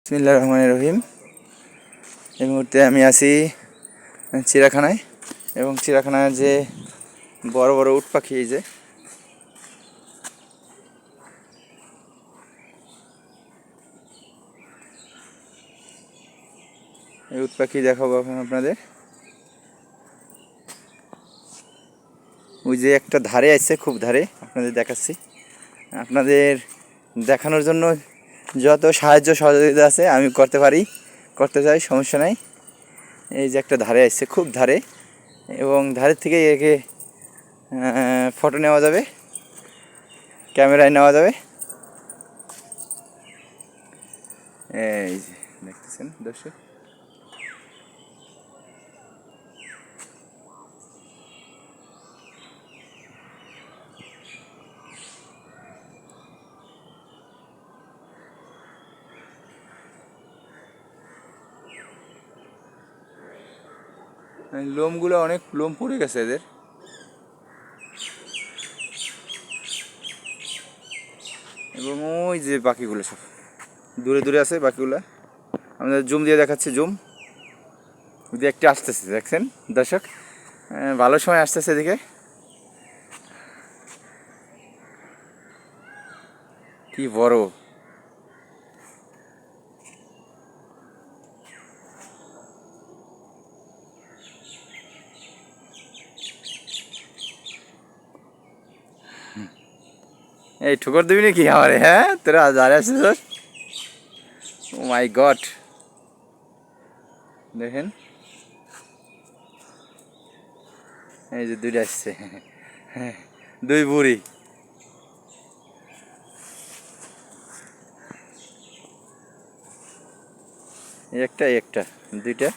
বিসমিল্লাহির রহমানির রহিম। এই মুহূর্তে আমি আছি চিড়িয়াখানায়, এবং চিড়িয়াখানায় যে বড় বড় উট পাখি, এই যে এই উট পাখি দেখাবো এখন আপনাদের। ওই যে একটা ধারে আছে, খুব ধারে, আপনাদের দেখাচ্ছি। আপনাদের দেখানোর জন্য যত সাহায্য সহযোগিতা আছে আমি করতে চাই, সমস্যা নাই। এই যে একটা ধারে আসছে, খুব ধারে, এবং ধারের থেকে একে ফটো নেওয়া যাবে, ক্যামেরায় নেওয়া যাবে। এই যে দেখতেছেন দর্শক, লোমগুলো অনেক লোম পড়ে গেছে এদের। এবং ওই যে পাখিগুলো সব দূরে দূরে আছে পাখিগুলো, আমাদের জুম দিয়ে দেখাচ্ছি, জুম দিয়ে একটি আসতেছে, দেখছেন দর্শক, ভালো সময় আসতেছে এদিকে। কি বড়! এই ঠুকর দিবি নাকি আমারে? হ্যাঁ, তোরা যারে আসছিস তোর। ও মাই গড, দেখেন এই যে দুইটা আসছে, দুই বুড়ি। একটা একটা দুইটা,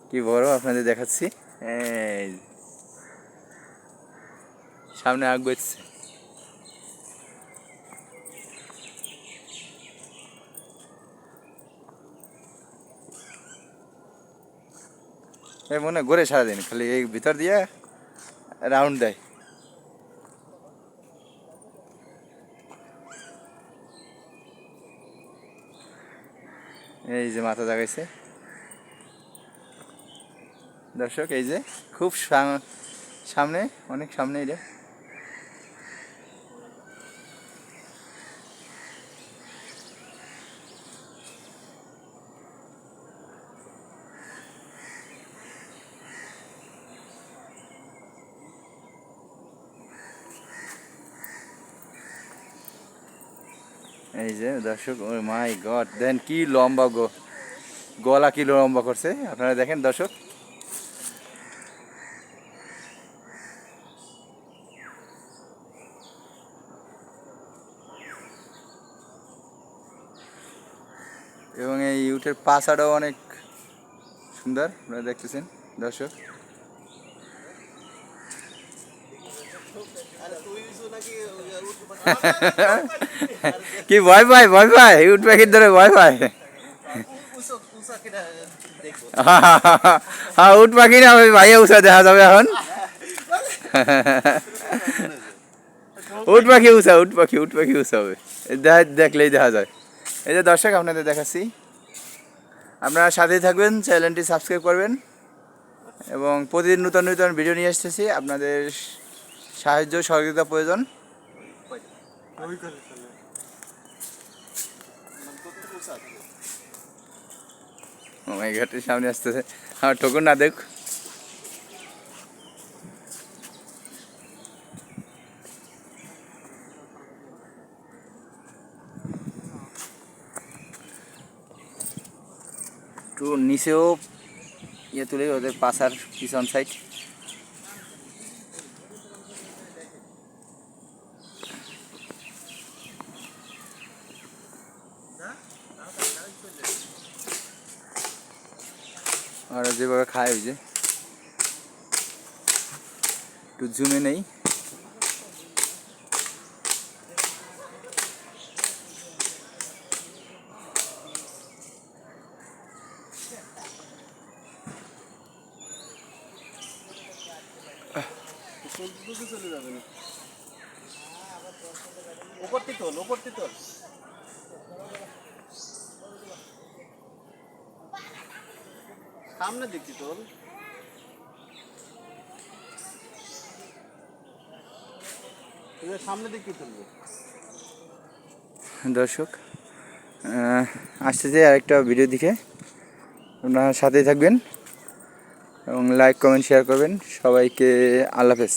কি বড় আপনাদের দেখাচ্ছি। এই সামনে আগ বেচ্ছে। এই মনে ঘুরে সারাদিন, খালি এই ভিতর দিয়ে রাউন্ড দেয়। এই যে মাথা জাগাইছে দর্শক, এই যে খুব সামনে, অনেক সামনে এটা। এই যে দর্শক, ও মাই গড, দেন কি লম্বা গলা কি লম্বা করছে, আপনারা দেখেন দর্শক। এবং এই উটের পাছাটাও অনেক সুন্দর, আপনারা দেখতেছেন দর্শক। কি ভয় পায়, ভয় পায় উট পাখির ধরে, ভয় পায়। হ্যাঁ, উট পাখি না, ওই ভাইয়া উষা দেখা যাবে এখন। উট পাখি উষা, উট পাখি উষা হবে, দেখলেই দেখা যায়। এই যে দর্শক, আপনাদের দেখাচ্ছি, আপনারা সাথেই থাকবেন, চ্যানেলটি সাবস্ক্রাইব করবেন, এবং প্রতিদিন নূতন নূতন ভিডিও নিয়ে আসতেছি। আপনাদের সাহায্য সহযোগিতা প্রয়োজন। আমার ঘাটের সামনে আসতেছে, আমার ঠকুর না দেখ। একটু নিচেও ইয়ে তুলে, ওদের পাশার পিছন সাইড। আর যেভাবে খায়, ওই যে একটু জুমে নেই। চলে যাবে না, ওপরটি তোল, ওপরটি তোল। সামনে দেখছি তোর সামনে দেখি তুলবো। দর্শক আসতেছে আরেকটা ভিডিও দেখে, আপনারা সাথেই থাকবেন এবং লাইক কমেন্ট শেয়ার করবেন। সবাইকে আল্লাহ হাফেজ।